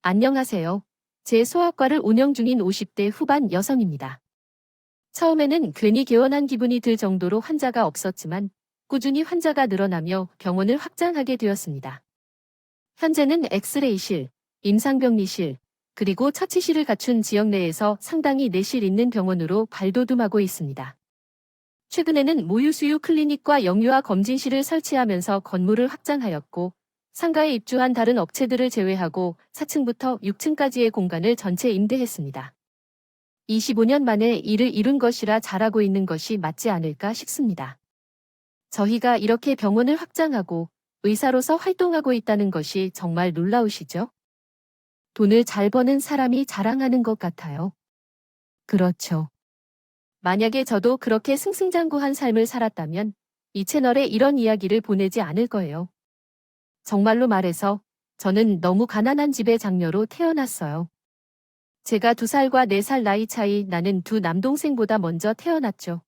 안녕하세요. 제 소아과를 운영 중인 50대 후반 여성입니다. 처음에는 괜히 개원한 기분이 들 정도로 환자가 없었지만 꾸준히 환자가 늘어나며 병원을 확장하게 되었습니다. 현재는 엑스레이실, 임상병리실, 그리고 처치실을 갖춘 지역 내에서 상당히 내실 있는 병원으로 발돋움하고 있습니다. 최근에는 모유수유 클리닉과 영유아 검진실을 설치하면서 건물을 확장하였고 상가에 입주한 다른 업체들을 제외하고 4층부터 6층까지의 공간을 전체 임대했습니다. 25년 만에 이를 이룬 것이라 잘하고 있는 것이 맞지 않을까 싶습니다. 저희가 이렇게 병원을 확장하고 의사로서 활동하고 있다는 것이 정말 놀라우시죠? 돈을 잘 버는 사람이 자랑하는 것 같아요. 그렇죠. 만약에 저도 그렇게 승승장구한 삶을 살았다면 이 채널에 이런 이야기를 보내지 않을 거예요. 정말로 말해서 저는 너무 가난한 집의 장녀로 태어났어요. 제가 2살과 4살 나이 차이 나는 두 남동생보다 먼저 태어났죠.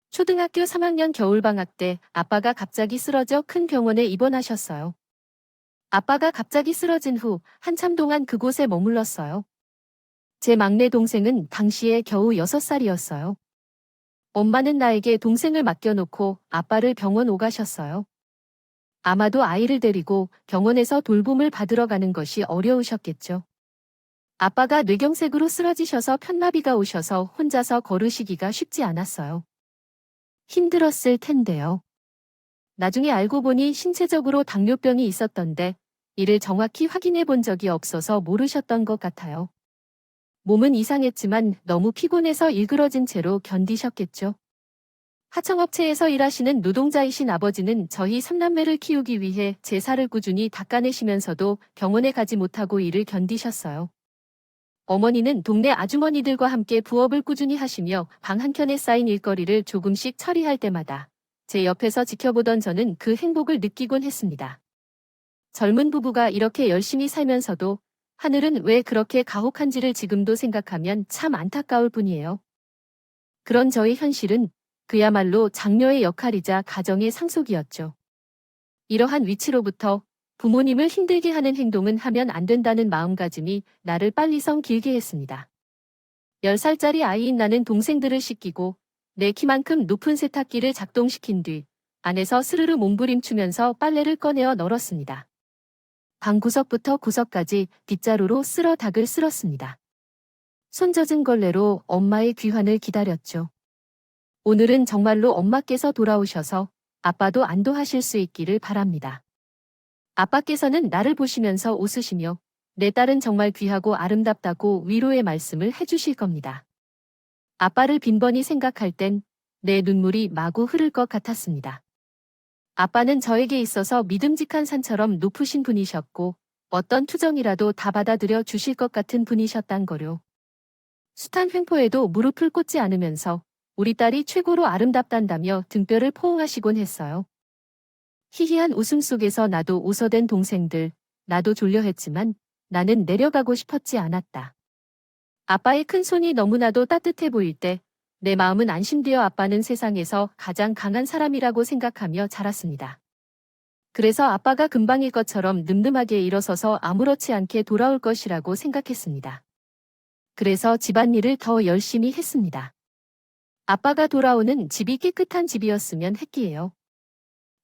초등학교 3학년 겨울방학 때 아빠가 갑자기 쓰러져 큰 병원에 입원하셨어요. 아빠가 갑자기 쓰러진 후 한참 동안 그곳에 머물렀어요. 제 막내 동생은 당시에 겨우 6살이었어요. 엄마는 나에게 동생을 맡겨놓고 아빠를 병원 오가셨어요. 아마도 아이를 데리고 병원에서 돌봄을 받으러 가는 것이 어려우셨겠죠. 아빠가 뇌경색으로 쓰러지셔서 편마비가 오셔서 혼자서 걸으시기가 쉽지 않았어요. 힘들었을 텐데요. 나중에 알고 보니 신체적으로 당뇨병이 있었던데 이를 정확히 확인해 본 적이 없어서 모르셨던 것 같아요. 몸은 이상했지만 너무 피곤해서 일그러진 채로 견디셨겠죠. 하청업체에서 일하시는 노동자이신 아버지는 저희 3남매를 키우기 위해 제사를 꾸준히 닦아내시면서도 병원에 가지 못하고 일을 견디셨어요. 어머니는 동네 아주머니들과 함께 부업을 꾸준히 하시며 방 한켠에 쌓인 일거리를 조금씩 처리할 때마다 제 옆에서 지켜보던 저는 그 행복을 느끼곤 했습니다. 젊은 부부가 이렇게 열심히 살면서도 하늘은 왜 그렇게 가혹한지를 지금도 생각하면 참 안타까울 뿐이에요. 그런 저의 현실은 그야말로 장녀의 역할이자 가정의 상속이었죠. 이러한 위치로부터 부모님을 힘들게 하는 행동은 하면 안 된다는 마음가짐이 나를 빨리성 길게 했습니다. 10살짜리 아이인 나는 동생들을 씻기고 내 키만큼 높은 세탁기를 작동시킨 뒤 안에서 스르르 몸부림치면서 빨래를 꺼내어 널었습니다. 방 구석부터 구석까지 빗자루로 쓸어 닭을 쓸었습니다. 손 젖은 걸레로 엄마의 귀환을 기다렸죠. 오늘은 정말로 엄마께서 돌아오셔서 아빠도 안도하실 수 있기를 바랍니다. 아빠께서는 나를 보시면서 웃으시며 내 딸은 정말 귀하고 아름답다고 위로의 말씀을 해주실 겁니다. 아빠를 빈번히 생각할 땐 내 눈물이 마구 흐를 것 같았습니다. 아빠는 저에게 있어서 믿음직한 산처럼 높으신 분이셨고 어떤 투정이라도 다 받아들여 주실 것 같은 분이셨단 거요. 숱한 횡포에도 무릎을 꿇지 않으면서 우리 딸이 최고로 아름답단다며 등뼈를 포옹하시곤 했어요. 희희한 웃음 속에서 나도 웃어댄 동생들, 나도 졸려했지만 나는 내려가고 싶었지 않았다. 아빠의 큰 손이 너무나도 따뜻해 보일 때 내 마음은 안심되어 아빠는 세상에서 가장 강한 사람이라고 생각하며 자랐습니다. 그래서 아빠가 금방일 것처럼 늠름하게 일어서서 아무렇지 않게 돌아올 것이라고 생각했습니다. 그래서 집안일을 더 열심히 했습니다. 아빠가 돌아오는 집이 깨끗한 집이었으면 했기에요.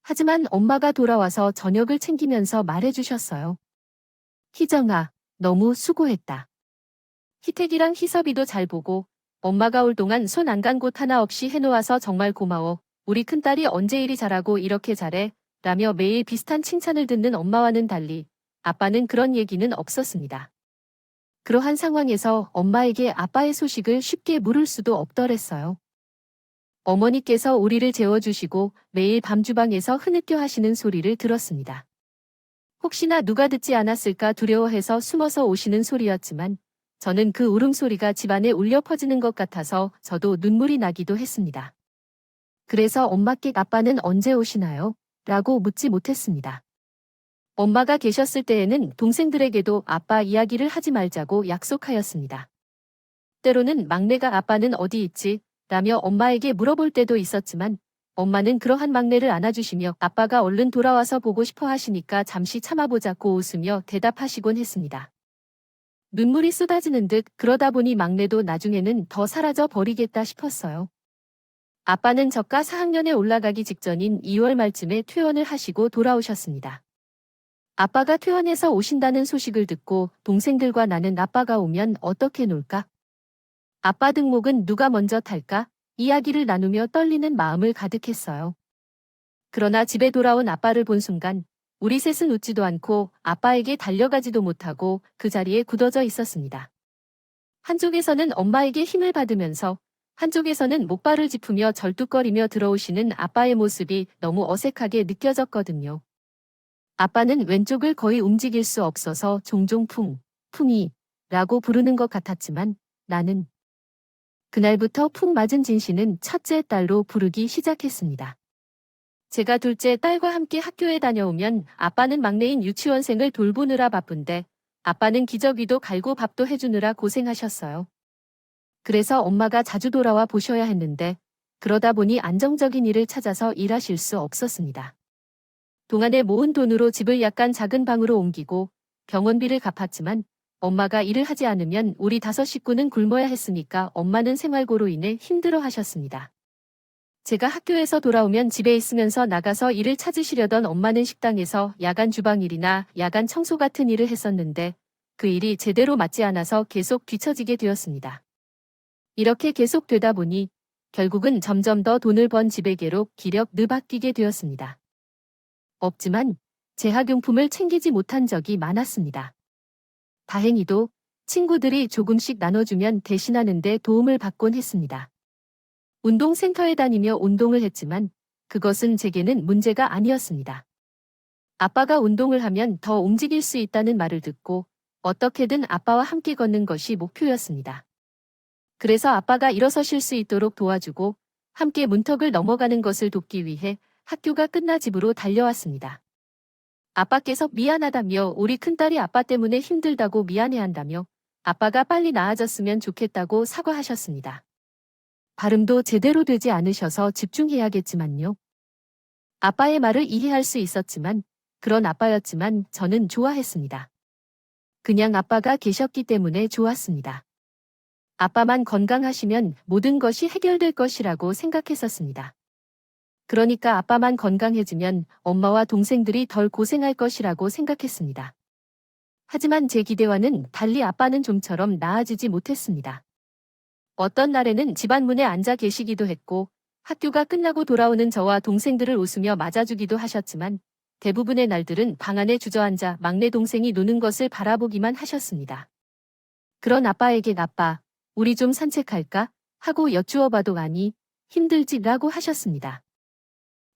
하지만 엄마가 돌아와서 저녁을 챙기면서 말해주셨어요. 희정아, 너무 수고했다. 희택이랑 희섭이도 잘 보고 엄마가 올 동안 손 안 간 곳 하나 없이 해놓아서 정말 고마워. 우리 큰딸이 언제 이리 잘하고 이렇게 잘해? 라며 매일 비슷한 칭찬을 듣는 엄마와는 달리 아빠는 그런 얘기는 없었습니다. 그러한 상황에서 엄마에게 아빠의 소식을 쉽게 물을 수도 없더랬어요. 어머니께서 우리를 재워주시고 매일 밤 주방에서 흐느껴 하시는 소리를 들었습니다. 혹시나 누가 듣지 않았을까 두려워해서 숨어서 오시는 소리였지만 저는 그 울음소리가 집안에 울려 퍼지는 것 같아서 저도 눈물이 나기도 했습니다. 그래서 엄마께 아빠는 언제 오시나요? 라고 묻지 못했습니다. 엄마가 계셨을 때에는 동생들에게도 아빠 이야기를 하지 말자고 약속하였습니다. 때로는 막내가 아빠는 어디 있지? 라며 엄마에게 물어볼 때도 있었지만 엄마는 그러한 막내를 안아주시며 아빠가 얼른 돌아와서 보고 싶어 하시니까 잠시 참아보자고 웃으며 대답하시곤 했습니다. 눈물이 쏟아지는 듯 그러다 보니 막내도 나중에는 더 사라져 버리겠다 싶었어요. 아빠는 저가 4학년에 올라가기 직전인 2월 말쯤에 퇴원을 하시고 돌아오셨습니다. 아빠가 퇴원해서 오신다는 소식을 듣고 동생들과 나는 아빠가 오면 어떻게 놀까? 아빠 등목은 누가 먼저 탈까? 이야기를 나누며 떨리는 마음을 가득했어요. 그러나 집에 돌아온 아빠를 본 순간 우리 셋은 웃지도 않고 아빠에게 달려가지도 못하고 그 자리에 굳어져 있었습니다. 한쪽에서는 엄마에게 힘을 받으면서 한쪽에서는 목발을 짚으며 절뚝거리며 들어오시는 아빠의 모습이 너무 어색하게 느껴졌거든요. 아빠는 왼쪽을 거의 움직일 수 없어서 종종 풍이 라고 부르는 것 같았지만 나는 그날부터 푹 맞은 진씨는 첫째 딸로 부르기 시작했습니다. 제가 둘째 딸과 함께 학교에 다녀오면 아빠는 막내인 유치원생을 돌보느라 바쁜데 아빠는 기저귀도 갈고 밥도 해주느라 고생하셨어요. 그래서 엄마가 자주 돌아와 보셔야 했는데 그러다 보니 안정적인 일을 찾아서 일하실 수 없었습니다. 동안에 모은 돈으로 집을 약간 작은 방으로 옮기고 병원비를 갚았지만 엄마가 일을 하지 않으면 우리 5식구는 굶어야 했으니까 엄마는 생활고로 인해 힘들어 하셨습니다. 제가 학교에서 돌아오면 집에 있으면서 나가서 일을 찾으시려던 엄마는 식당에서 야간 주방일이나 야간 청소 같은 일을 했었는데 그 일이 제대로 맞지 않아서 계속 뒤처지게 되었습니다. 이렇게 계속 되다 보니 결국은 점점 더 돈을 번 집에게로 기력 느바뀌게 되었습니다. 없지만 재학용품을 챙기지 못한 적이 많았습니다. 다행히도 친구들이 조금씩 나눠주면 대신하는 데 도움을 받곤 했습니다. 운동센터에 다니며 운동을 했지만 그것은 제게는 문제가 아니었습니다. 아빠가 운동을 하면 더 움직일 수 있다는 말을 듣고 어떻게든 아빠와 함께 걷는 것이 목표였습니다. 그래서 아빠가 일어서실 수 있도록 도와주고 함께 문턱을 넘어가는 것을 돕기 위해 학교가 끝나 집으로 달려왔습니다. 아빠께서 미안하다며 우리 큰딸이 아빠 때문에 힘들다고 미안해한다며 아빠가 빨리 나아졌으면 좋겠다고 사과하셨습니다. 발음도 제대로 되지 않으셔서 집중해야겠지만요. 아빠의 말을 이해할 수 있었지만 그런 아빠였지만 저는 좋아했습니다. 그냥 아빠가 계셨기 때문에 좋았습니다. 아빠만 건강하시면 모든 것이 해결될 것이라고 생각했었습니다. 그러니까 아빠만 건강해지면 엄마와 동생들이 덜 고생할 것이라고 생각했습니다. 하지만 제 기대와는 달리 아빠는 좀처럼 나아지지 못했습니다. 어떤 날에는 집안 문에 앉아 계시기도 했고 학교가 끝나고 돌아오는 저와 동생들을 웃으며 맞아주기도 하셨지만 대부분의 날들은 방 안에 주저앉아 막내 동생이 노는 것을 바라보기만 하셨습니다. 그런 아빠에게 아빠, 우리 좀 산책할까? 하고 여쭈어봐도 아니, 힘들지라고 하셨습니다.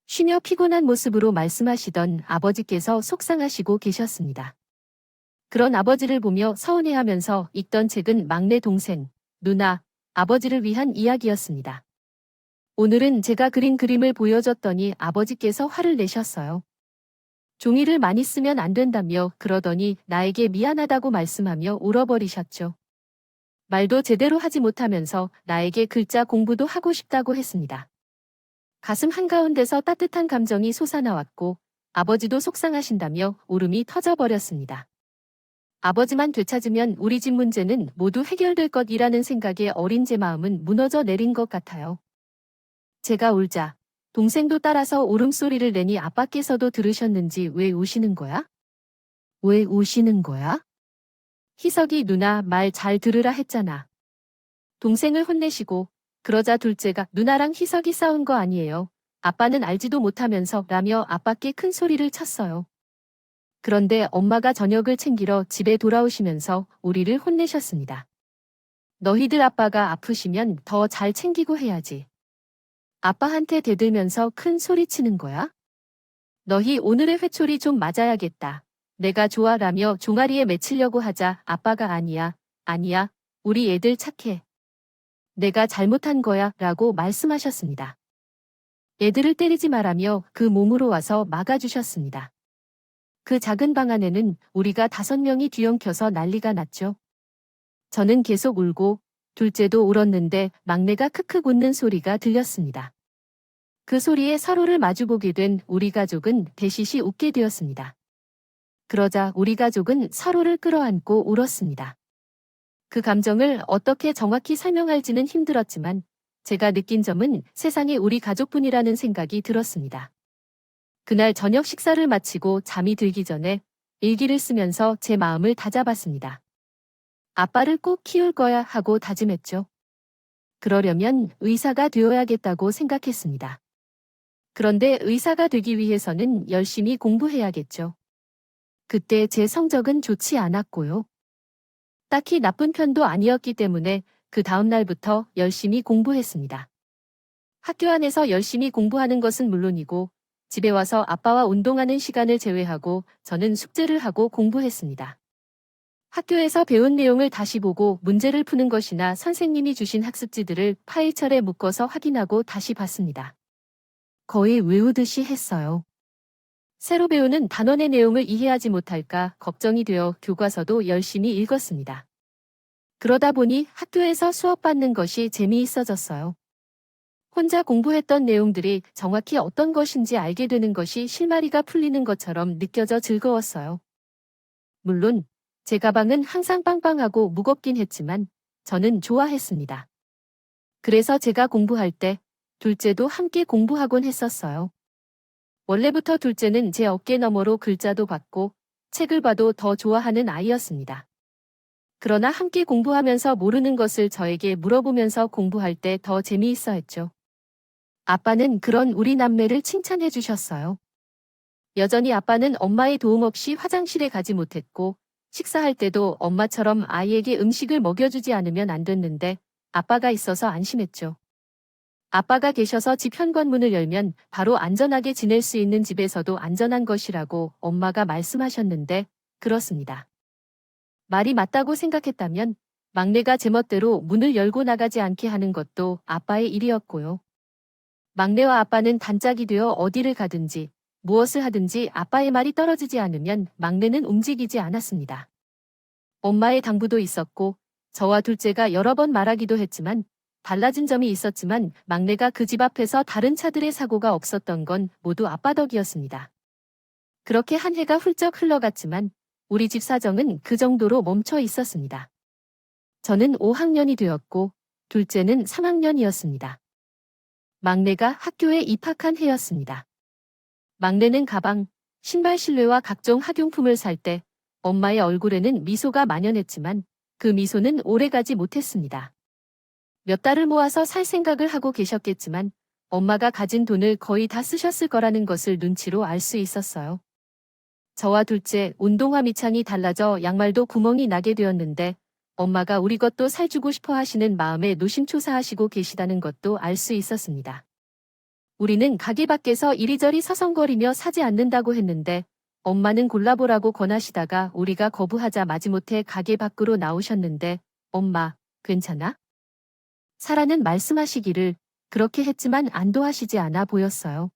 쉬며 피곤한 모습으로 말씀하시던 아버지께서 속상하시고 계셨습니다. 그런 아버지를 보며 서운해하면서 읽던 책은 막내 동생, 누나, 아버지를 위한 이야기였습니다. 오늘은 제가 그린 그림을 보여줬더니 아버지께서 화를 내셨어요. 종이를 많이 쓰면 안 된다며 그러더니 나에게 미안하다고 말씀하며 울어버리셨죠. 말도 제대로 하지 못하면서 나에게 글자 공부도 하고 싶다고 했습니다. 가슴 한가운데서 따뜻한 감정이 솟아나왔고 아버지도 속상하신다며 울음이 터져버렸습니다. 아버지만 되찾으면 우리 집 문제는 모두 해결될 것이라는 생각에 어린 제 마음은 무너져 내린 것 같아요. 제가 울자 동생도 따라서 울음소리를 내니 아빠께서도 들으셨는지 왜 우시는 거야? 왜 우시는 거야? 희석이 누나 말 잘 들으라 했잖아. 동생을 혼내시고 그러자 둘째가 누나랑 희석이 싸운 거 아니에요. 아빠는 알지도 못하면서 라며 아빠께 큰 소리를 쳤어요. 그런데 엄마가 저녁을 챙기러 집에 돌아오시면서 우리를 혼내셨습니다. 너희들 아빠가 아프시면 더 잘 챙기고 해야지. 아빠한테 대들면서 큰 소리치는 거야? 너희 오늘의 회초리 좀 맞아야겠다. 내가 좋아라며 종아리에 맺히려고 하자 아빠가 아니야, 우리 애들 착해. 내가 잘못한 거야 라고 말씀하셨습니다. 애들을 때리지 말라며 그 몸으로 와서 막아주셨습니다. 그 작은 방 안에는 우리가 5명이 뒤엉켜서 난리가 났죠. 저는 계속 울고 둘째도 울었는데 막내가 크크 웃는 소리가 들렸습니다. 그 소리에 서로를 마주보게 된 우리 가족은 대시시 웃게 되었습니다. 그러자 우리 가족은 서로를 끌어안고 울었습니다. 그 감정을 어떻게 정확히 설명할지는 힘들었지만 제가 느낀 점은 세상에 우리 가족뿐이라는 생각이 들었습니다. 그날 저녁 식사를 마치고 잠이 들기 전에 일기를 쓰면서 제 마음을 다잡았습니다. 아빠를 꼭 키울 거야 하고 다짐했죠. 그러려면 의사가 되어야겠다고 생각했습니다. 그런데 의사가 되기 위해서는 열심히 공부해야겠죠. 그때 제 성적은 좋지 않았고요. 딱히 나쁜 편도 아니었기 때문에 그 다음 날부터 열심히 공부했습니다. 학교 안에서 열심히 공부하는 것은 물론이고 집에 와서 아빠와 운동하는 시간을 제외하고 저는 숙제를 하고 공부했습니다. 학교에서 배운 내용을 다시 보고 문제를 푸는 것이나 선생님이 주신 학습지들을 파일철에 묶어서 확인하고 다시 봤습니다. 거의 외우듯이 했어요. 새로 배우는 단원의 내용을 이해하지 못할까 걱정이 되어 교과서도 열심히 읽었습니다. 그러다 보니 학교에서 수업받는 것이 재미있어졌어요. 혼자 공부했던 내용들이 정확히 어떤 것인지 알게 되는 것이 실마리가 풀리는 것처럼 느껴져 즐거웠어요. 물론 제 가방은 항상 빵빵하고 무겁긴 했지만 저는 좋아했습니다. 그래서 제가 공부할 때 둘째도 함께 공부하곤 했었어요. 원래부터 둘째는 제 어깨 너머로 글자도 받고 책을 봐도 더 좋아하는 아이였습니다. 그러나 함께 공부하면서 모르는 것을 저에게 물어보면서 공부할 때 더 재미있어 했죠. 아빠는 그런 우리 남매를 칭찬해 주셨어요. 여전히 아빠는 엄마의 도움 없이 화장실에 가지 못했고 식사할 때도 엄마처럼 아이에게 음식을 먹여주지 않으면 안 됐는데 아빠가 있어서 안심했죠. 아빠가 계셔서 집 현관문을 열면 바로 안전하게 지낼 수 있는 집에서도 안전한 것이라고 엄마가 말씀하셨는데 그렇습니다. 말이 맞다고 생각했다면 막내가 제멋대로 문을 열고 나가지 않게 하는 것도 아빠의 일이었고요. 막내와 아빠는 단짝이 되어 어디를 가든지 무엇을 하든지 아빠의 말이 떨어지지 않으면 막내는 움직이지 않았습니다. 엄마의 당부도 있었고 저와 둘째가 여러 번 말하기도 했지만 달라진 점이 있었지만 막내가 그 집 앞에서 다른 차들의 사고가 없었던 건 모두 아빠 덕이었습니다. 그렇게 한 해가 훌쩍 흘러갔지만 우리 집 사정은 그 정도로 멈춰 있었습니다. 저는 5학년이 되었고 둘째는 3학년이었습니다. 막내가 학교에 입학한 해였습니다. 막내는 가방, 신발 실내와 각종 학용품을 살 때 엄마의 얼굴에는 미소가 만연했지만 그 미소는 오래가지 못했습니다. 몇 달을 모아서 살 생각을 하고 계셨겠지만 엄마가 가진 돈을 거의 다 쓰셨을 거라는 것을 눈치로 알 수 있었어요. 저와 둘째 운동화 밑창이 달라져 양말도 구멍이 나게 되었는데 엄마가 우리 것도 살주고 싶어 하시는 마음에 노심초사하시고 계시다는 것도 알 수 있었습니다. 우리는 가게 밖에서 이리저리 서성거리며 사지 않는다고 했는데 엄마는 골라보라고 권하시다가 우리가 거부하자 마지못해 가게 밖으로 나오셨는데 엄마, 괜찮아? 사라는 말씀하시기를 그렇게 했지만 안도하시지 않아 보였어요.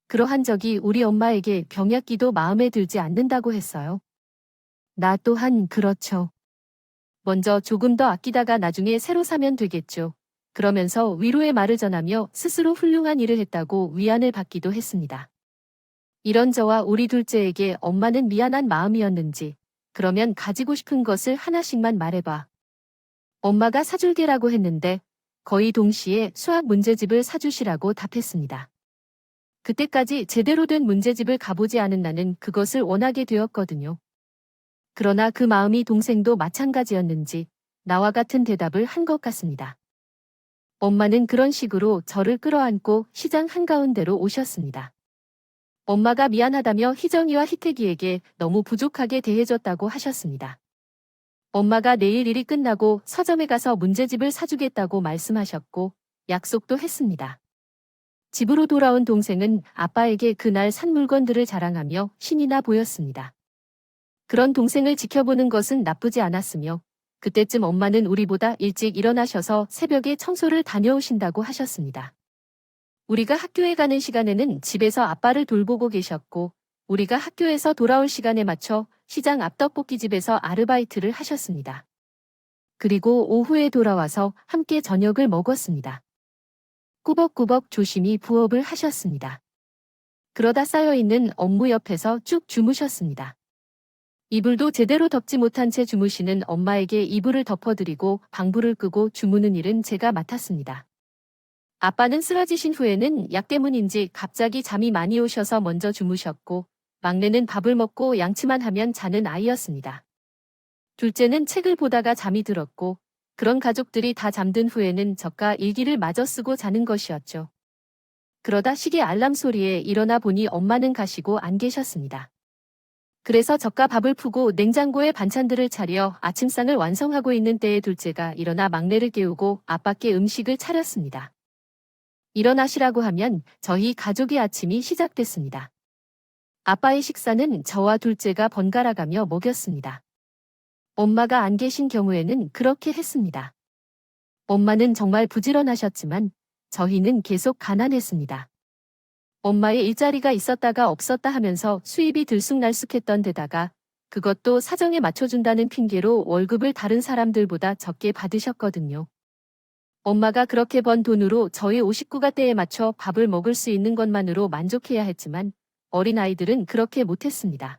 그러한 적이 우리 엄마에게 병약기도 마음에 들지 않는다고 했어요. 나 또한 그렇죠. 먼저 조금 더 아끼다가 나중에 새로 사면 되겠죠. 그러면서 위로의 말을 전하며 스스로 훌륭한 일을 했다고 위안을 받기도 했습니다. 이런 저와 우리 둘째에게 엄마는 미안한 마음이었는지 그러면 가지고 싶은 것을 하나씩만 말해봐. 엄마가 사줄게라고 했는데 거의 동시에 수학 문제집을 사주시라고 답했습니다. 그때까지 제대로 된 문제집을 가보지 않은 나는 그것을 원하게 되었거든요. 그러나 그 마음이 동생도 마찬가지였는지 나와 같은 대답을 한 것 같습니다. 엄마는 그런 식으로 저를 끌어안고 시장 한가운데로 오셨습니다. 엄마가 미안하다며 희정이와 희태기에게 너무 부족하게 대해줬다고 하셨습니다. 엄마가 내일 일이 끝나고 서점에 가서 문제집을 사주겠다고 말씀하셨고 약속도 했습니다. 집으로 돌아온 동생은 아빠에게 그날 산 물건들을 자랑하며 신이 나 보였습니다. 그런 동생을 지켜보는 것은 나쁘지 않았으며 그때쯤 엄마는 우리보다 일찍 일어나셔서 새벽에 청소를 다녀오신다고 하셨습니다. 우리가 학교에 가는 시간에는 집에서 아빠를 돌보고 계셨고 우리가 학교에서 돌아올 시간에 맞춰 시장 앞 떡볶이집에서 아르바이트를 하셨습니다. 그리고 오후에 돌아와서 함께 저녁을 먹었습니다. 꾸벅꾸벅 조심히 부업을 하셨습니다. 그러다 쌓여있는 업무 옆에서 쭉 주무셨습니다. 이불도 제대로 덮지 못한 채 주무시는 엄마에게 이불을 덮어드리고 방불을 끄고 주무는 일은 제가 맡았습니다. 아빠는 쓰러지신 후에는 약 때문인지 갑자기 잠이 많이 오셔서 먼저 주무셨고, 막내는 밥을 먹고 양치만 하면 자는 아이였습니다. 둘째는 책을 보다가 잠이 들었고, 그런 가족들이 다 잠든 후에는 저가 일기를 마저 쓰고 자는 것이었죠. 그러다 시계 알람 소리에 일어나 보니 엄마는 가시고 안 계셨습니다. 그래서 저가 밥을 푸고 냉장고에 반찬들을 차려 아침상을 완성하고 있는 때에 둘째가 일어나 막내를 깨우고 아빠께 음식을 차렸습니다. 일어나시라고 하면 저희 가족의 아침이 시작됐습니다. 아빠의 식사는 저와 둘째가 번갈아가며 먹였습니다. 엄마가 안 계신 경우에는 그렇게 했습니다. 엄마는 정말 부지런하셨지만 저희는 계속 가난했습니다. 엄마의 일자리가 있었다가 없었다 하면서 수입이 들쑥날쑥했던 데다가 그것도 사정에 맞춰준다는 핑계로 월급을 다른 사람들보다 적게 받으셨거든요. 엄마가 그렇게 번 돈으로 저희 59가 때에 맞춰 밥을 먹을 수 있는 것만으로 만족해야 했지만 어린아이들은 그렇게 못했습니다.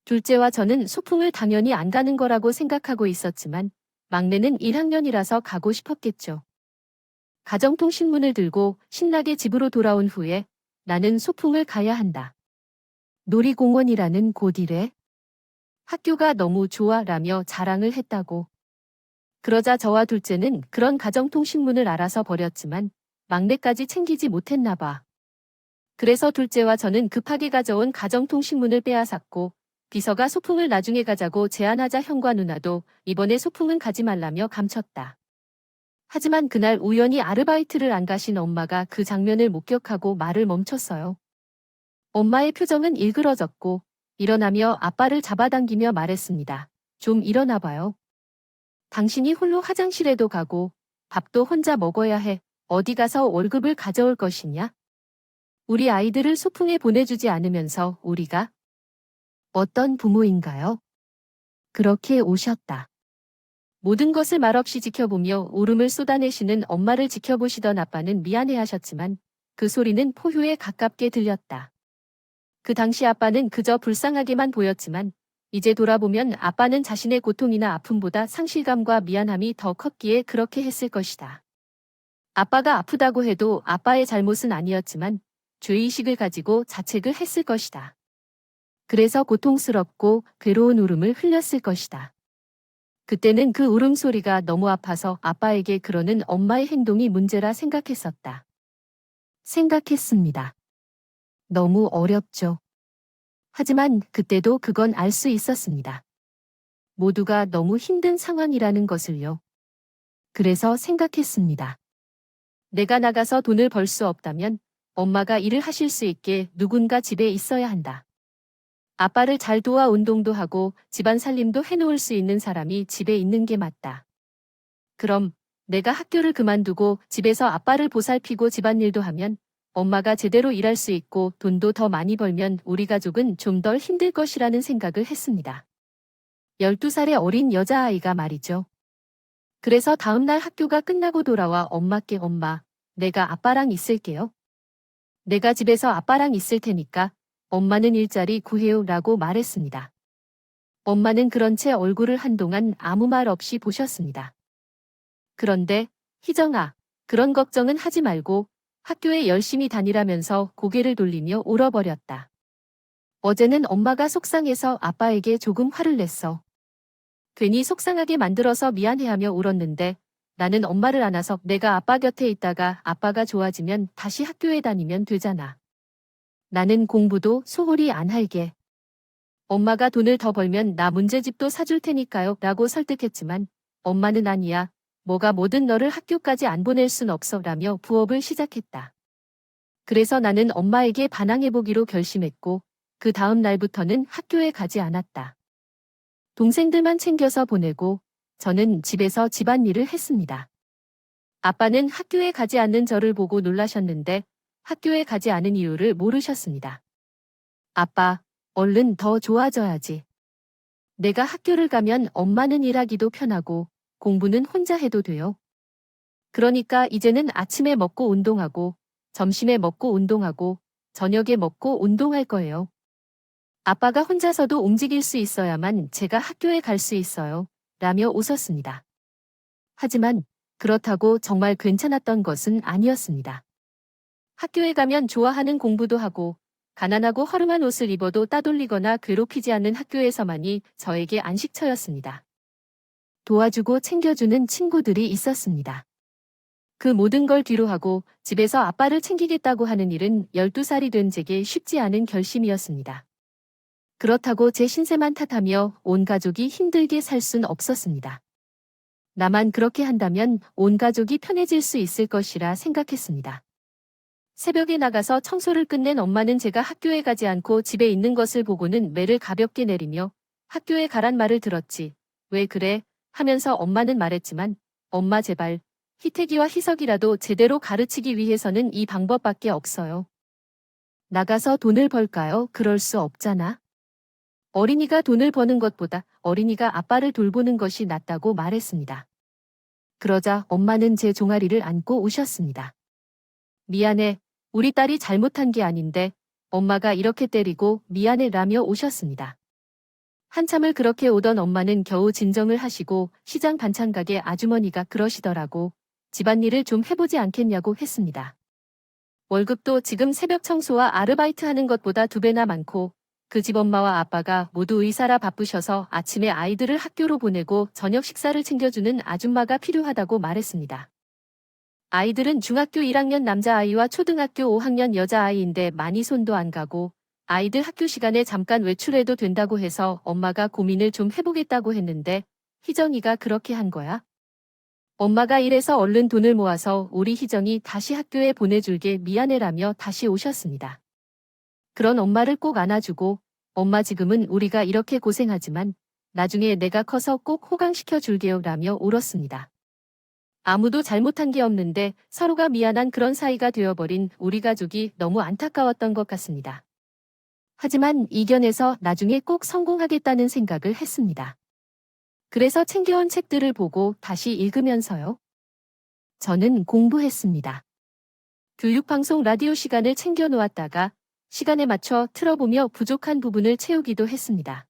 둘째와 저는 소풍을 당연히 안 가는 거라고 생각하고 있었지만 막내는 1학년이라서 가고 싶었겠죠. 가정통신문을 들고 신나게 집으로 돌아온 후에 나는 소풍을 가야 한다. 놀이공원이라는 곳이래. 학교가 너무 좋아 라며 자랑을 했다고. 그러자 저와 둘째는 그런 가정통신문을 알아서 버렸지만 막내까지 챙기지 못했나 봐. 그래서 둘째와 저는 급하게 가져온 가정통신문을 빼앗았고 비서가 소풍을 나중에 가자고 제안하자 형과 누나도 이번에 소풍은 가지 말라며 감췄다. 하지만 그날 우연히 아르바이트를 안 가신 엄마가 그 장면을 목격하고 말을 멈췄어요. 엄마의 표정은 일그러졌고 일어나며 아빠를 잡아당기며 말했습니다. 좀 일어나봐요. 당신이 홀로 화장실에도 가고 밥도 혼자 먹어야 해. 어디 가서 월급을 가져올 것이냐? 우리 아이들을 소풍에 보내주지 않으면서 우리가 어떤 부모인가요? 그렇게 오셨다. 모든 것을 말없이 지켜보며 울음을 쏟아내시는 엄마를 지켜보시던 아빠는 미안해하셨지만 그 소리는 포효에 가깝게 들렸다. 그 당시 아빠는 그저 불쌍하게만 보였지만 이제 돌아보면 아빠는 자신의 고통이나 아픔보다 상실감과 미안함이 더 컸기에 그렇게 했을 것이다. 아빠가 아프다고 해도 아빠의 잘못은 아니었지만 죄의식을 가지고 자책을 했을 것이다. 그래서 고통스럽고 괴로운 울음을 흘렸을 것이다. 그때는 그 울음소리가 너무 아파서 아빠에게 그러는 엄마의 행동이 문제라 생각했었다. 생각했습니다. 너무 어렵죠. 하지만 그때도 그건 알 수 있었습니다. 모두가 너무 힘든 상황이라는 것을요. 그래서 생각했습니다. 내가 나가서 돈을 벌 수 없다면 엄마가 일을 하실 수 있게 누군가 집에 있어야 한다. 아빠를 잘 도와 운동도 하고 집안 살림도 해놓을 수 있는 사람이 집에 있는 게 맞다. 그럼 내가 학교를 그만두고 집에서 아빠를 보살피고 집안일도 하면 엄마가 제대로 일할 수 있고 돈도 더 많이 벌면 우리 가족은 좀 덜 힘들 것이라는 생각을 했습니다. 12살의 어린 여자아이가 말이죠. 그래서 다음날 학교가 끝나고 돌아와 엄마께 엄마, 내가 아빠랑 있을게요. 내가 집에서 아빠랑 있을 테니까 엄마는 일자리 구해요 라고 말했습니다. 엄마는 그런 채 얼굴을 한동안 아무 말 없이 보셨습니다. 그런데 희정아, 그런 걱정은 하지 말고 학교에 열심히 다니라면서 고개를 돌리며 울어버렸다. 어제는 엄마가 속상해서 아빠에게 조금 화를 냈어. 괜히 속상하게 만들어서 미안해하며 울었는데 나는 엄마를 안아서 내가 아빠 곁에 있다가 아빠가 좋아지면 다시 학교에 다니면 되잖아. 나는 공부도 소홀히 안 할게. 엄마가 돈을 더 벌면 나 문제집도 사줄 테니까요 라고 설득했지만 엄마는 아니야. 뭐가 뭐든 너를 학교까지 안 보낼 순 없어 라며 부업을 시작했다. 그래서 나는 엄마에게 반항해보기로 결심했고 그 다음 날부터는 학교에 가지 않았다. 동생들만 챙겨서 보내고 저는 집에서 집안일을 했습니다. 아빠는 학교에 가지 않는 저를 보고 놀라셨는데 학교에 가지 않은 이유를 모르셨습니다. 아빠, 얼른 더 좋아져야지. 내가 학교를 가면 엄마는 일하기도 편하고 공부는 혼자 해도 돼요. 그러니까 이제는 아침에 먹고 운동하고 점심에 먹고 운동하고 저녁에 먹고 운동할 거예요. 아빠가 혼자서도 움직일 수 있어야만 제가 학교에 갈 수 있어요. 라며 웃었습니다. 하지만 그렇다고 정말 괜찮았던 것은 아니었습니다. 학교에 가면 좋아하는 공부도 하고 가난하고 허름한 옷을 입어도 따돌리거나 괴롭히지 않는 학교에서만이 저에게 안식처였습니다. 도와주고 챙겨주는 친구들이 있었습니다. 그 모든 걸 뒤로하고 집에서 아빠를 챙기겠다고 하는 일은 12살이 된 제게 쉽지 않은 결심이었습니다. 그렇다고 제 신세만 탓하며 온 가족이 힘들게 살 순 없었습니다. 나만 그렇게 한다면 온 가족이 편해질 수 있을 것이라 생각했습니다. 새벽에 나가서 청소를 끝낸 엄마는 제가 학교에 가지 않고 집에 있는 것을 보고는 매를 가볍게 내리며 학교에 가란 말을 들었지. 왜 그래? 하면서 엄마는 말했지만 엄마 제발 희태기와 희석이라도 제대로 가르치기 위해서는 이 방법밖에 없어요. 나가서 돈을 벌까요? 그럴 수 없잖아. 어린이가 돈을 버는 것보다 어린이가 아빠를 돌보는 것이 낫다고 말했습니다. 그러자 엄마는 제 종아리를 안고 우셨습니다. 미안해. 우리 딸이 잘못한 게 아닌데 엄마가 이렇게 때리고 미안해 라며 우셨습니다. 한참을 그렇게 오던 엄마는 겨우 진정을 하시고 시장 반찬 가게 아주머니가 그러시더라고. 집안일을 좀 해보지 않겠냐고 했습니다. 월급도 지금 새벽 청소와 아르바이트 하는 것보다 2배나 많고 그 집 엄마와 아빠가 모두 의사라 바쁘셔서 아침에 아이들을 학교로 보내고 저녁 식사를 챙겨주는 아줌마가 필요하다고 말했습니다. 아이들은 중학교 1학년 남자아이와 초등학교 5학년 여자아이인데 많이 손도 안 가고 아이들 학교 시간에 잠깐 외출해도 된다고 해서 엄마가 고민을 좀 해보겠다고 했는데 희정이가 그렇게 한 거야. 엄마가 이래서 얼른 돈을 모아서 우리 희정이 다시 학교에 보내줄게 미안해라며 다시 오셨습니다. 그런 엄마를 꼭 안아주고 엄마 지금은 우리가 이렇게 고생하지만 나중에 내가 커서 꼭 호강시켜 줄게요 라며 울었습니다. 아무도 잘못한 게 없는데 서로가 미안한 그런 사이가 되어버린 우리 가족이 너무 안타까웠던 것 같습니다. 하지만 이겨내서 나중에 꼭 성공하겠다는 생각을 했습니다. 그래서 챙겨온 책들을 보고 다시 읽으면서요. 저는 공부했습니다. 교육방송 라디오 시간을 챙겨놓았다가 시간에 맞춰 틀어보며 부족한 부분을 채우기도 했습니다.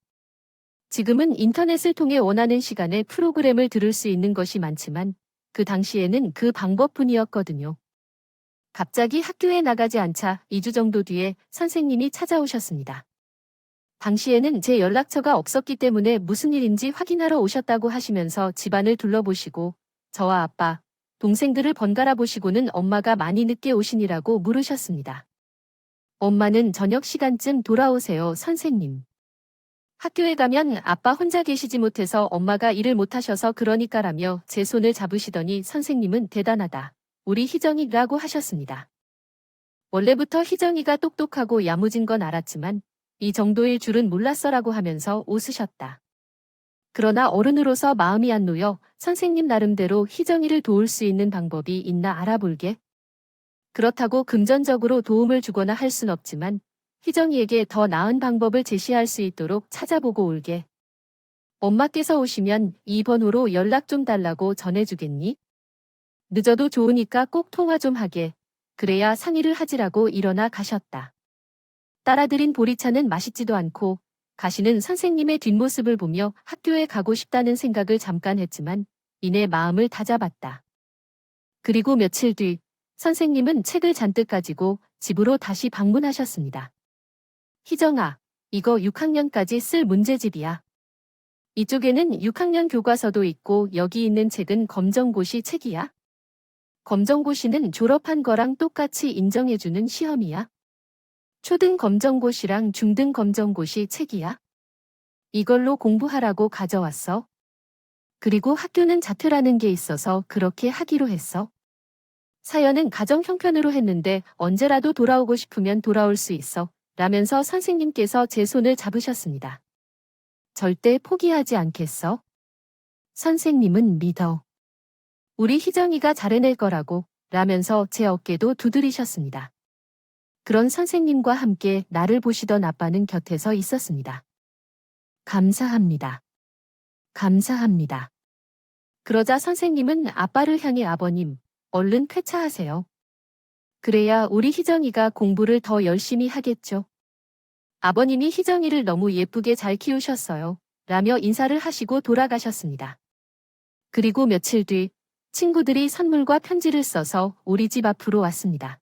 지금은 인터넷을 통해 원하는 시간에 프로그램을 들을 수 있는 것이 많지만 그 당시에는 그 방법뿐이었거든요. 갑자기 학교에 나가지 않자 2주 정도 뒤에 선생님이 찾아오셨습니다. 당시에는 제 연락처가 없었기 때문에 무슨 일인지 확인하러 오셨다고 하시면서 집안을 둘러보시고 저와 아빠, 동생들을 번갈아 보시고는 엄마가 많이 늦게 오시니라고 물으셨습니다. 엄마는 저녁 시간쯤 돌아오세요, 선생님. 학교에 가면 아빠 혼자 계시지 못해서 엄마가 일을 못하셔서 그러니까라며 제 손을 잡으시더니 선생님은 대단하다. 우리 희정이라고 하셨습니다. 원래부터 희정이가 똑똑하고 야무진 건 알았지만 이 정도일 줄은 몰랐어라고 하면서 웃으셨다. 그러나 어른으로서 마음이 안 놓여 선생님 나름대로 희정이를 도울 수 있는 방법이 있나 알아볼게. 그렇다고 금전적으로 도움을 주거나 할 순 없지만 희정이에게 더 나은 방법을 제시할 수 있도록 찾아보고 올게. 엄마께서 오시면 이 번호로 연락 좀 달라고 전해주겠니? 늦어도 좋으니까 꼭 통화 좀 하게. 그래야 상의를 하지라고 일어나 가셨다. 따라들인 보리차는 맛있지도 않고 가시는 선생님의 뒷모습을 보며 학교에 가고 싶다는 생각을 잠깐 했지만 이내 마음을 다잡았다. 그리고 며칠 뒤 선생님은 책을 잔뜩 가지고 집으로 다시 방문하셨습니다. 희정아, 이거 6학년까지 쓸 문제집이야. 이쪽에는 6학년 교과서도 있고 여기 있는 책은 검정고시 책이야. 검정고시는 졸업한 거랑 똑같이 인정해주는 시험이야. 초등 검정고시랑 중등 검정고시 책이야. 이걸로 공부하라고 가져왔어. 그리고 학교는 자퇴라는 게 있어서 그렇게 하기로 했어. 사연은 가정 형편으로 했는데 언제라도 돌아오고 싶으면 돌아올 수 있어. 라면서 선생님께서 제 손을 잡으셨습니다. 절대 포기하지 않겠어. 선생님은 믿어. 우리 희정이가 잘해낼 거라고 라면서 제 어깨도 두드리셨습니다. 그런 선생님과 함께 나를 보시던 아빠는 곁에서 있었습니다. 감사합니다. 감사합니다. 그러자 선생님은 아빠를 향해 아버님, 얼른 쾌차하세요. 그래야 우리 희정이가 공부를 더 열심히 하겠죠. 아버님이 희정이를 너무 예쁘게 잘 키우셨어요. 라며 인사를 하시고 돌아가셨습니다. 그리고 며칠 뒤 친구들이 선물과 편지를 써서 우리 집 앞으로 왔습니다.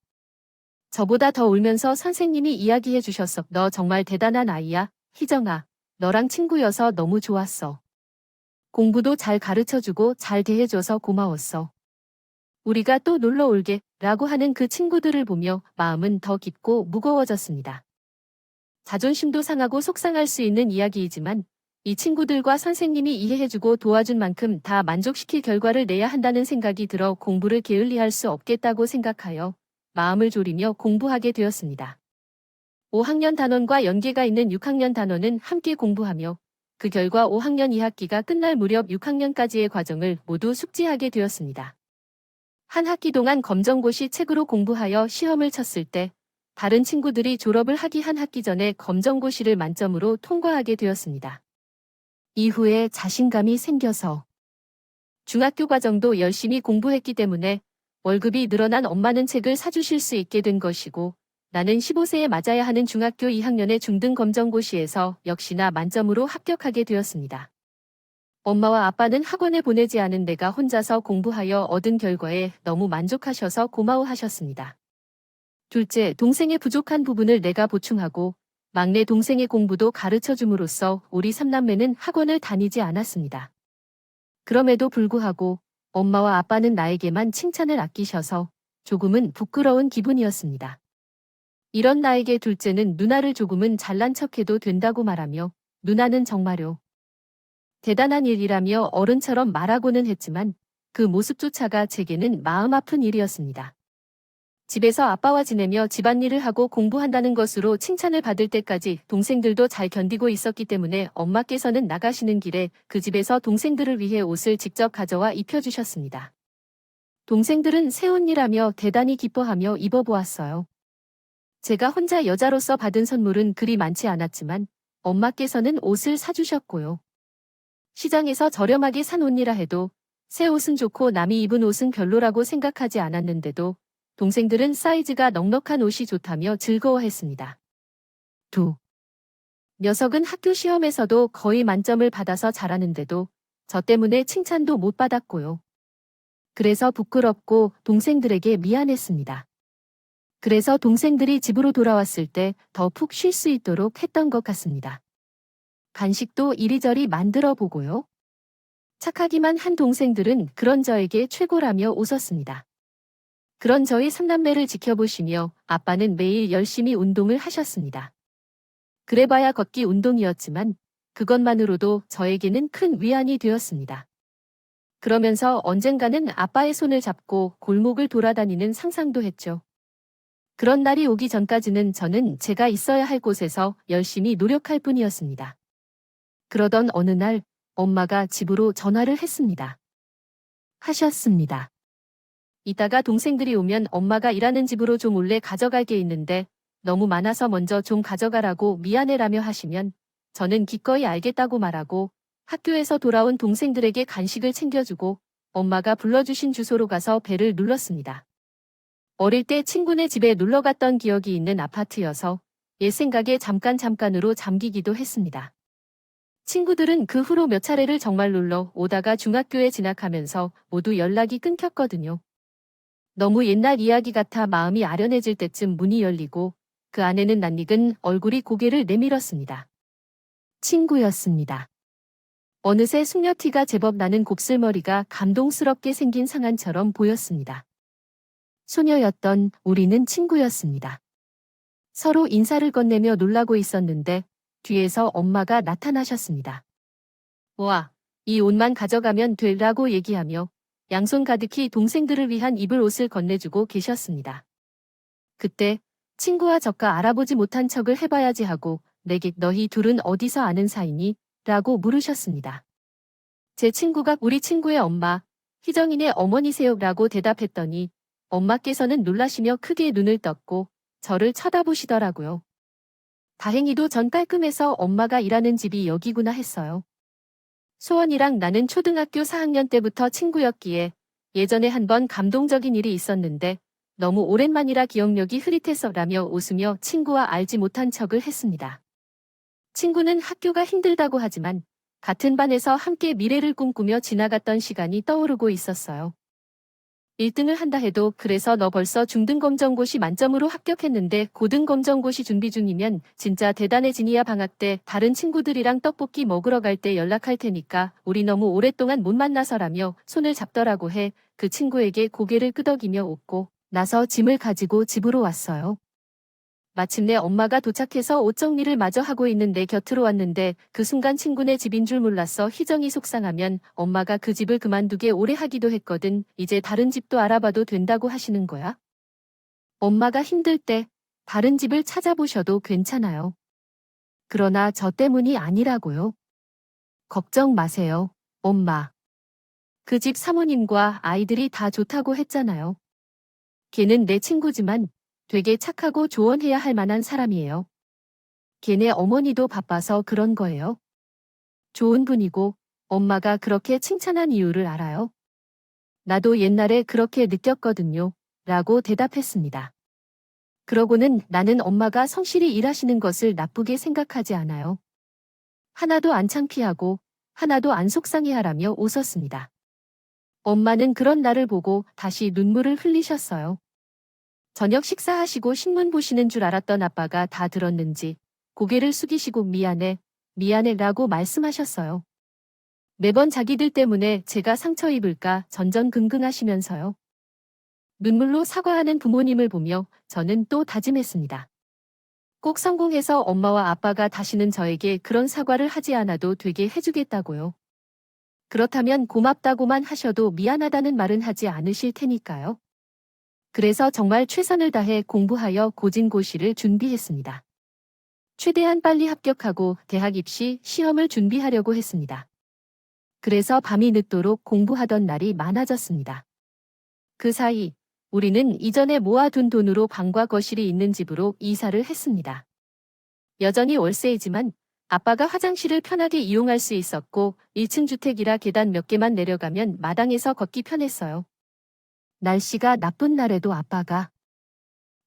저보다 더 울면서 선생님이 이야기해 주셨어. 너 정말 대단한 아이야, 희정아. 너랑 친구여서 너무 좋았어. 공부도 잘 가르쳐주고 잘 대해줘서 고마웠어. 우리가 또 놀러 올게 라고 하는 그 친구들을 보며 마음은 더 깊고 무거워졌습니다. 자존심도 상하고 속상할 수 있는 이야기이지만 이 친구들과 선생님이 이해해주고 도와준 만큼 다 만족시킬 결과를 내야 한다는 생각이 들어 공부를 게을리할 수 없겠다고 생각하여 마음을 졸이며 공부하게 되었습니다. 5학년 단원과 연계가 있는 6학년 단원은 함께 공부하며 그 결과 5학년 2학기가 끝날 무렵 6학년까지의 과정을 모두 숙지하게 되었습니다. 한 학기 동안 검정고시 책으로 공부하여 시험을 쳤을 때 다른 친구들이 졸업을 하기 한 학기 전에 검정고시를 만점으로 통과하게 되었습니다. 이후에 자신감이 생겨서 중학교 과정도 열심히 공부했기 때문에 월급이 늘어난 엄마는 책을 사주실 수 있게 된 것이고 나는 15세에 맞아야 하는 중학교 2학년의 중등 검정고시에서 역시나 만점으로 합격하게 되었습니다. 엄마와 아빠는 학원에 보내지 않은 내가 혼자서 공부하여 얻은 결과에 너무 만족하셔서 고마워하셨습니다. 둘째, 동생의 부족한 부분을 내가 보충하고 막내 동생의 공부도 가르쳐줌으로써 우리 삼남매는 학원을 다니지 않았습니다. 그럼에도 불구하고 엄마와 아빠는 나에게만 칭찬을 아끼셔서 조금은 부끄러운 기분이었습니다. 이런 나에게 둘째는 누나를 조금은 잘난 척해도 된다고 말하며 누나는 정말요. 대단한 일이라며 어른처럼 말하고는 했지만 그 모습조차가 제게는 마음 아픈 일이었습니다. 집에서 아빠와 지내며 집안일을 하고 공부한다는 것으로 칭찬을 받을 때까지 동생들도 잘 견디고 있었기 때문에 엄마께서는 나가시는 길에 그 집에서 동생들을 위해 옷을 직접 가져와 입혀주셨습니다. 동생들은 새 옷이라며 대단히 기뻐하며 입어보았어요. 제가 혼자 여자로서 받은 선물은 그리 많지 않았지만 엄마께서는 옷을 사주셨고요. 시장에서 저렴하게 산 옷이라 해도 새 옷은 좋고 남이 입은 옷은 별로라고 생각하지 않았는데도 동생들은 사이즈가 넉넉한 옷이 좋다며 즐거워했습니다. 2. 녀석은 학교 시험에서도 거의 만점을 받아서 잘하는데도 저 때문에 칭찬도 못 받았고요. 그래서 부끄럽고 동생들에게 미안했습니다. 그래서 동생들이 집으로 돌아왔을 때 더 푹 쉴 수 있도록 했던 것 같습니다. 간식도 이리저리 만들어 보고요. 착하기만 한 동생들은 그런 저에게 최고라며 웃었습니다. 그런 저희 삼남매를 지켜보시며 아빠는 매일 열심히 운동을 하셨습니다. 그래봐야 걷기 운동이었지만 그것만으로도 저에게는 큰 위안이 되었습니다. 그러면서 언젠가는 아빠의 손을 잡고 골목을 돌아다니는 상상도 했죠. 그런 날이 오기 전까지는 저는 제가 있어야 할 곳에서 열심히 노력할 뿐이었습니다. 그러던 어느 날 엄마가 집으로 전화를 했습니다. 하셨습니다. 이따가 동생들이 오면 엄마가 일하는 집으로 좀 몰래 가져갈 게 있는데 너무 많아서 먼저 좀 가져가라고 미안해라며 하시면 저는 기꺼이 알겠다고 말하고 학교에서 돌아온 동생들에게 간식을 챙겨주고 엄마가 불러주신 주소로 가서 벨을 눌렀습니다. 어릴 때 친구네 집에 놀러 갔던 기억이 있는 아파트여서 옛 생각에 잠깐으로 잠기기도 했습니다. 친구들은 그 후로 몇 차례를 정말 놀러 오다가 중학교에 진학하면서 모두 연락이 끊겼거든요. 너무 옛날 이야기 같아 마음이 아련해질 때쯤 문이 열리고 그 안에는 낯익은 얼굴이 고개를 내밀었습니다. 친구였습니다. 어느새 숙녀티가 제법 나는 곱슬머리가 감동스럽게 생긴 상한처럼 보였습니다. 소녀였던 우리는 친구였습니다. 서로 인사를 건네며 놀라고 있었는데 뒤에서 엄마가 나타나셨습니다. 와, 이 옷만 가져가면 되라고 얘기하며 양손 가득히 동생들을 위한 입을 옷을 건네주고 계셨습니다. 그때 친구와 저가 알아보지 못한 척을 해봐야지 하고 내게 너희 둘은 어디서 아는 사이니? 라고 물으셨습니다. 제 친구가 우리 친구의 엄마, 희정이네 어머니세요 라고 대답했더니 엄마께서는 놀라시며 크게 눈을 떴고 저를 쳐다보시더라고요. 다행히도 전 깔끔해서 엄마가 일하는 집이 여기구나 했어요. 소원이랑 나는 초등학교 4학년 때부터 친구였기에 예전에 한번 감동적인 일이 있었는데 너무 오랜만이라 기억력이 흐릿해서라며 웃으며 친구와 알지 못한 척을 했습니다. 친구는 학교가 힘들다고 하지만 같은 반에서 함께 미래를 꿈꾸며 지나갔던 시간이 떠오르고 있었어요. 1등을 한다 해도 그래서 너 벌써 중등검정고시 만점으로 합격했는데 고등검정고시 준비 중이면 진짜 대단해지니야. 방학 때 다른 친구들이랑 떡볶이 먹으러 갈 때 연락할 테니까 우리 너무 오랫동안 못 만나서라며 손을 잡더라고 해 그 친구에게 고개를 끄덕이며 웃고 나서 짐을 가지고 집으로 왔어요. 마침내 엄마가 도착해서 옷 정리를 마저 하고 있는데 곁으로 왔는데 그 순간 친구네 집인 줄 몰랐어. 희정이 속상하면 엄마가 그 집을 그만두게 오래 하기도 했거든. 이제 다른 집도 알아봐도 된다고 하시는 거야? 엄마가 힘들 때 다른 집을 찾아보셔도 괜찮아요. 그러나 저 때문이 아니라고요. 걱정 마세요, 엄마. 그 집 사모님과 아이들이 다 좋다고 했잖아요. 걔는 내 친구지만 되게 착하고 조언해야 할 만한 사람이에요. 걔네 어머니도 바빠서 그런 거예요. 좋은 분이고 엄마가 그렇게 칭찬한 이유를 알아요. 나도 옛날에 그렇게 느꼈거든요. 라고 대답했습니다. 그러고는 나는 엄마가 성실히 일하시는 것을 나쁘게 생각하지 않아요. 하나도 안 창피하고 하나도 안 속상해하라며 웃었습니다. 엄마는 그런 나를 보고 다시 눈물을 흘리셨어요. 저녁 식사하시고 신문 보시는 줄 알았던 아빠가 다 들었는지 고개를 숙이시고 미안해, 미안해 라고 말씀하셨어요. 매번 자기들 때문에 제가 상처 입을까 전전긍긍하시면서요. 눈물로 사과하는 부모님을 보며 저는 또 다짐했습니다. 꼭 성공해서 엄마와 아빠가 다시는 저에게 그런 사과를 하지 않아도 되게 해주겠다고요. 그렇다면 고맙다고만 하셔도 미안하다는 말은 하지 않으실 테니까요. 그래서 정말 최선을 다해 공부하여 고진고시를 준비했습니다. 최대한 빨리 합격하고 대학 입시 시험을 준비하려고 했습니다. 그래서 밤이 늦도록 공부하던 날이 많아졌습니다. 그 사이 우리는 이전에 모아둔 돈으로 방과 거실이 있는 집으로 이사를 했습니다. 여전히 월세이지만 아빠가 화장실을 편하게 이용할 수 있었고 1층 주택이라 계단 몇 개만 내려가면 마당에서 걷기 편했어요. 날씨가 나쁜 날에도 아빠가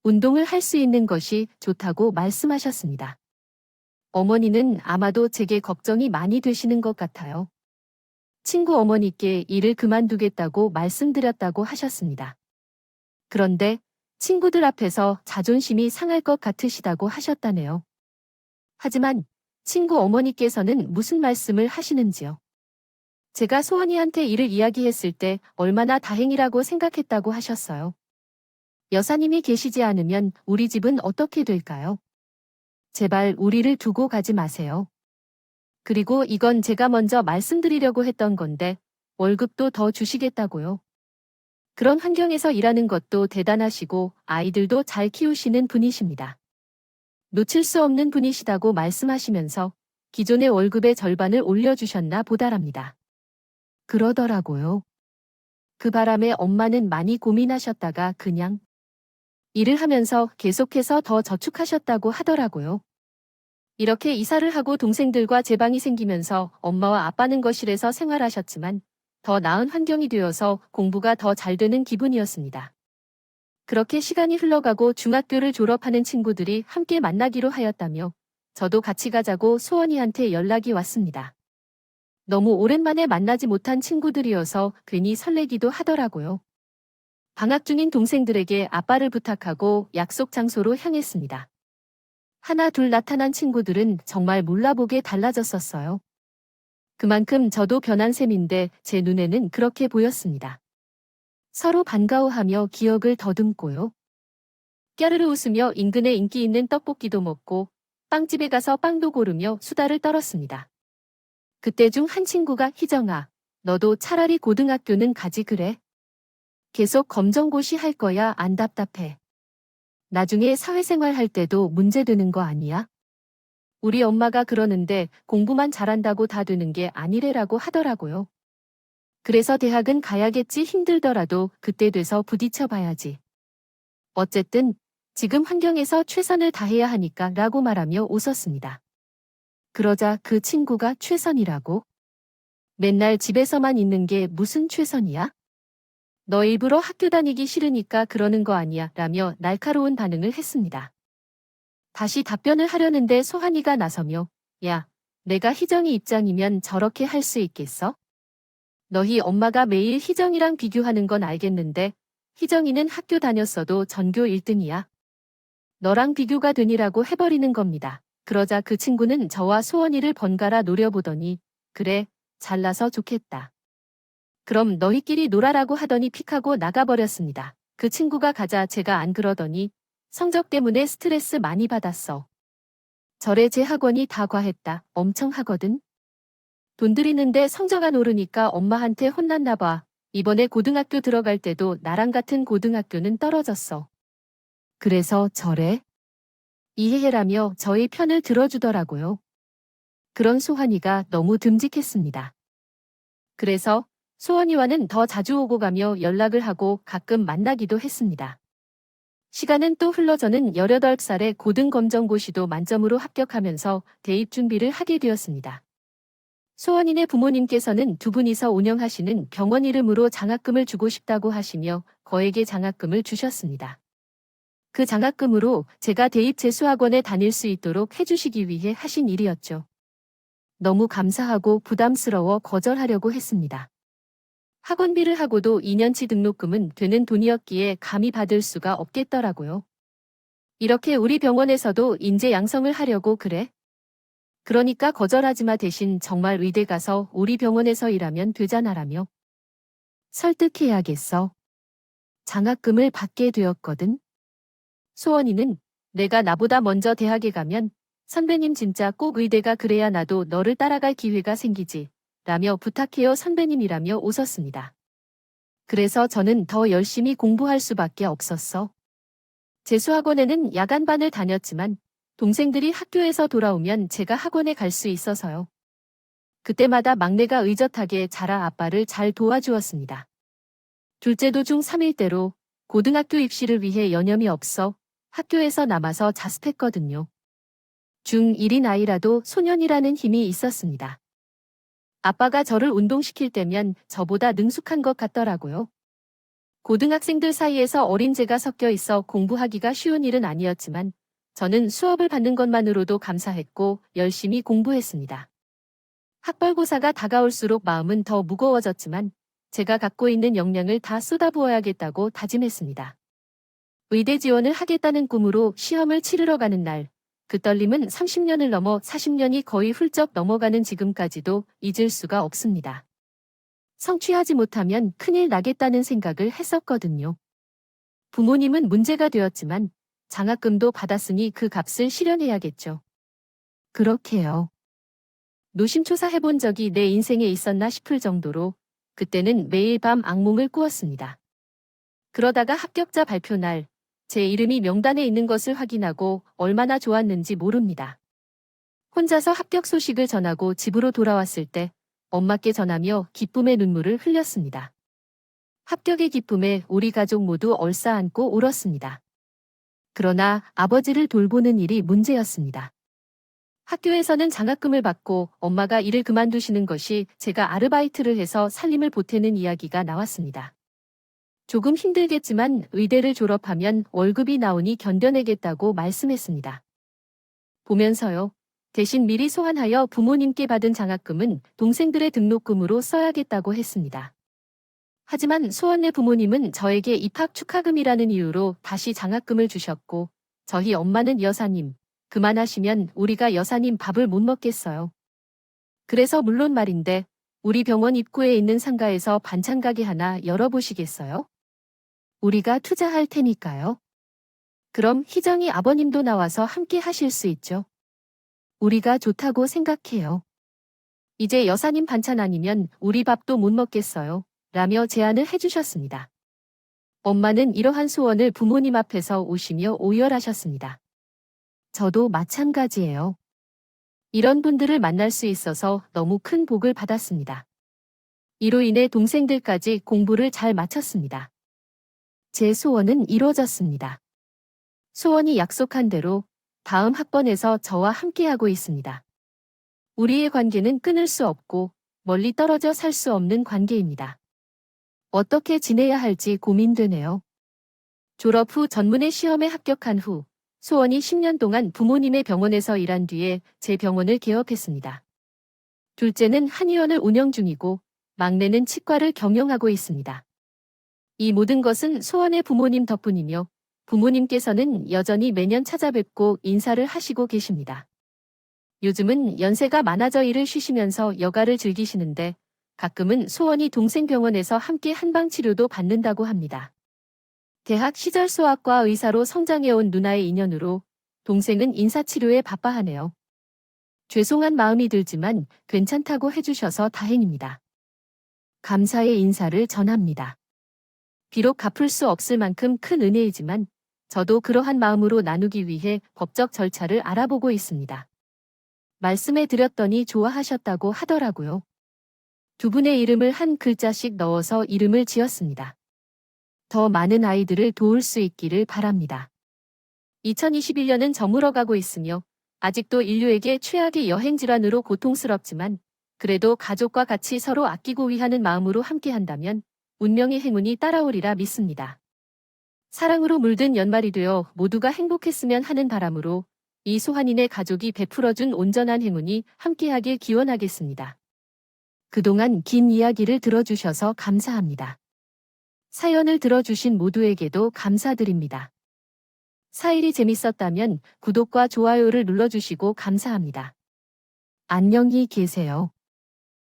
운동을 할 수 있는 것이 좋다고 말씀하셨습니다. 어머니는 아마도 제게 걱정이 많이 되시는 것 같아요. 친구 어머니께 일을 그만두겠다고 말씀드렸다고 하셨습니다. 그런데 친구들 앞에서 자존심이 상할 것 같으시다고 하셨다네요. 하지만 친구 어머니께서는 무슨 말씀을 하시는지요? 제가 소원이한테 일을 이야기했을 때 얼마나 다행이라고 생각했다고 하셨어요. 여사님이 계시지 않으면 우리 집은 어떻게 될까요? 제발 우리를 두고 가지 마세요. 그리고 이건 제가 먼저 말씀드리려고 했던 건데 월급도 더 주시겠다고요. 그런 환경에서 일하는 것도 대단하시고 아이들도 잘 키우시는 분이십니다. 놓칠 수 없는 분이시다고 말씀하시면서 기존의 월급의 절반을 올려주셨나 보다랍니다. 그러더라고요. 그 바람에 엄마는 많이 고민하셨다가 그냥 일을 하면서 계속해서 더 저축하셨다고 하더라고요. 이렇게 이사를 하고 동생들과 제 방이 생기면서 엄마와 아빠는 거실에서 생활하셨지만 더 나은 환경이 되어서 공부가 더 잘 되는 기분이었습니다. 그렇게 시간이 흘러가고 중학교를 졸업하는 친구들이 함께 만나기로 하였다며 저도 같이 가자고 소원이한테 연락이 왔습니다. 너무 오랜만에 만나지 못한 친구들이어서 괜히 설레기도 하더라고요. 방학 중인 동생들에게 아빠를 부탁하고 약속 장소로 향했습니다. 하나 둘 나타난 친구들은 정말 몰라보게 달라졌었어요. 그만큼 저도 변한 셈인데 제 눈에는 그렇게 보였습니다. 서로 반가워하며 기억을 더듬고요. 깨르르 웃으며 인근에 인기 있는 떡볶이도 먹고 빵집에 가서 빵도 고르며 수다를 떨었습니다. 그때 중 한 친구가 희정아, 너도 차라리 고등학교는 가지 그래? 계속 검정고시 할 거야 안 답답해. 나중에 사회생활 할 때도 문제되는 거 아니야? 우리 엄마가 그러는데 공부만 잘한다고 다 되는 게 아니래라고 하더라고요. 그래서 대학은 가야겠지 힘들더라도 그때 돼서 부딪혀 봐야지. 어쨌든 지금 환경에서 최선을 다해야 하니까 라고 말하며 웃었습니다. 그러자 그 친구가 최선이라고? 맨날 집에서만 있는 게 무슨 최선이야? 너 일부러 학교 다니기 싫으니까 그러는 거 아니야 라며 날카로운 반응을 했습니다. 다시 답변을 하려는데 소환이가 나서며 야, 내가 희정이 입장이면 저렇게 할 수 있겠어? 너희 엄마가 매일 희정이랑 비교하는 건 알겠는데 희정이는 학교 다녔어도 전교 1등이야. 너랑 비교가 되니라고 해버리는 겁니다. 그러자 그 친구는 저와 소원이를 번갈아 노려보더니 그래, 잘나서 좋겠다. 그럼 너희끼리 놀아라고 하더니 픽하고 나가버렸습니다. 그 친구가 가자 제가 안 그러더니 성적 때문에 스트레스 많이 받았어. 절에 제 학원이 다 과했다. 엄청 하거든. 돈 들이는데 성적 안 오르니까 엄마한테 혼났나 봐. 이번에 고등학교 들어갈 때도 나랑 같은 고등학교는 떨어졌어. 그래서 절에 이해해라며 저의 편을 들어주더라고요. 그런 소환이가 너무 듬직했습니다. 그래서 소원이와는 더 자주 오고 가며 연락을 하고 가끔 만나기도 했습니다. 시간은 또 흘러 저는 18살에 고등검정고시도 만점으로 합격하면서 대입 준비를 하게 되었습니다. 소원이네 부모님께서는 두 분이서 운영하시는 병원 이름으로 장학금을 주고 싶다고 하시며 거액의 장학금을 주셨습니다. 그 장학금으로 제가 대입 재수학원에 다닐 수 있도록 해주시기 위해 하신 일이었죠. 너무 감사하고 부담스러워 거절하려고 했습니다. 학원비를 하고도 2년치 등록금은 되는 돈이었기에 감히 받을 수가 없겠더라고요. 이렇게 우리 병원에서도 인재 양성을 하려고 그래? 그러니까 거절하지마 대신 정말 의대 가서 우리 병원에서 일하면 되잖아라며 설득해야겠어. 장학금을 받게 되었거든. 소원이는 내가 나보다 먼저 대학에 가면 선배님 진짜 꼭 의대가 그래야 나도 너를 따라갈 기회가 생기지 라며 부탁해요 선배님이라며 웃었습니다. 그래서 저는 더 열심히 공부할 수밖에 없었어. 재수학원에는 야간반을 다녔지만 동생들이 학교에서 돌아오면 제가 학원에 갈 수 있어서요. 그때마다 막내가 의젓하게 자라 아빠를 잘 도와주었습니다. 둘째도 중3일대로 고등학교 입시를 위해 여념이 없어 학교에서 남아서 자습했거든요. 중1인 아이라도 소년이라는 힘이 있었습니다. 아빠가 저를 운동시킬 때면 저보다 능숙한 것 같더라고요. 고등학생들 사이에서 어린 제가 섞여 있어 공부하기가 쉬운 일은 아니었지만 저는 수업을 받는 것만으로도 감사했고 열심히 공부했습니다. 학벌고사가 다가올수록 마음은 더 무거워졌지만 제가 갖고 있는 역량을 다 쏟아부어야겠다고 다짐했습니다. 의대 지원을 하겠다는 꿈으로 시험을 치르러 가는 날, 그 떨림은 30년을 넘어 40년이 거의 훌쩍 넘어가는 지금까지도 잊을 수가 없습니다. 성취하지 못하면 큰일 나겠다는 생각을 했었거든요. 부모님은 문제가 되었지만 장학금도 받았으니 그 값을 실현해야겠죠. 그렇게요. 노심초사해본 적이 내 인생에 있었나 싶을 정도로 그때는 매일 밤 악몽을 꾸었습니다. 그러다가 합격자 발표 날, 제 이름이 명단에 있는 것을 확인하고 얼마나 좋았는지 모릅니다. 혼자서 합격 소식을 전하고 집으로 돌아왔을 때 엄마께 전하며 기쁨의 눈물을 흘렸습니다. 합격의 기쁨에 우리 가족 모두 얼싸안고 울었습니다. 그러나 아버지를 돌보는 일이 문제였습니다. 학교에서는 장학금을 받고 엄마가 일을 그만두시는 것이 제가 아르바이트를 해서 살림을 보태는 이야기가 나왔습니다. 조금 힘들겠지만 의대를 졸업하면 월급이 나오니 견뎌내겠다고 말씀했습니다. 보면서요. 대신 미리 소환하여 부모님께 받은 장학금은 동생들의 등록금으로 써야겠다고 했습니다. 하지만 소원네 부모님은 저에게 입학 축하금이라는 이유로 다시 장학금을 주셨고 저희 엄마는 여사님, 그만하시면 우리가 여사님 밥을 못 먹겠어요. 그래서 물론 말인데 우리 병원 입구에 있는 상가에서 반찬 가게 하나 열어보시겠어요? 우리가 투자할 테니까요. 그럼 희정이 아버님도 나와서 함께 하실 수 있죠. 우리가 좋다고 생각해요. 이제 여사님 반찬 아니면 우리 밥도 못 먹겠어요. 라며 제안을 해주셨습니다. 엄마는 이러한 소원을 부모님 앞에서 우시며 오열하셨습니다. 저도 마찬가지예요. 이런 분들을 만날 수 있어서 너무 큰 복을 받았습니다. 이로 인해 동생들까지 공부를 잘 마쳤습니다. 제 소원은 이루어졌습니다. 소원이 약속한 대로 다음 학번에서 저와 함께하고 있습니다. 우리의 관계는 끊을 수 없고 멀리 떨어져 살 수 없는 관계입니다. 어떻게 지내야 할지 고민되네요. 졸업 후 전문의 시험에 합격한 후 소원이 10년 동안 부모님의 병원에서 일한 뒤에 제 병원을 개업했습니다. 둘째는 한의원을 운영 중이고 막내는 치과를 경영하고 있습니다. 이 모든 것은 소원의 부모님 덕분이며 부모님께서는 여전히 매년 찾아뵙고 인사를 하시고 계십니다. 요즘은 연세가 많아져 일을 쉬시면서 여가를 즐기시는데 가끔은 소원이 동생 병원에서 함께 한방치료도 받는다고 합니다. 대학 시절 소아과 의사로 성장해온 누나의 인연으로 동생은 인사치료에 바빠하네요. 죄송한 마음이 들지만 괜찮다고 해주셔서 다행입니다. 감사의 인사를 전합니다. 비록 갚을 수 없을 만큼 큰 은혜이지만 저도 그러한 마음으로 나누기 위해 법적 절차를 알아보고 있습니다. 말씀해 드렸더니 좋아하셨다고 하더라고요. 두 분의 이름을 한 글자씩 넣어서 이름을 지었습니다. 더 많은 아이들을 도울 수 있기를 바랍니다. 2021년은 저물어가고 있으며 아직도 인류에게 최악의 여행질환으로 고통스럽지만 그래도 가족과 같이 서로 아끼고 위하는 마음으로 함께한다면 운명의 행운이 따라오리라 믿습니다. 사랑으로 물든 연말이 되어 모두가 행복했으면 하는 바람으로 이 소환인의 가족이 베풀어준 온전한 행운이 함께하길 기원하겠습니다. 그동안 긴 이야기를 들어주셔서 감사합니다. 사연을 들어주신 모두에게도 감사드립니다. 사일이 재밌었다면 구독과 좋아요를 눌러주시고 감사합니다. 안녕히 계세요.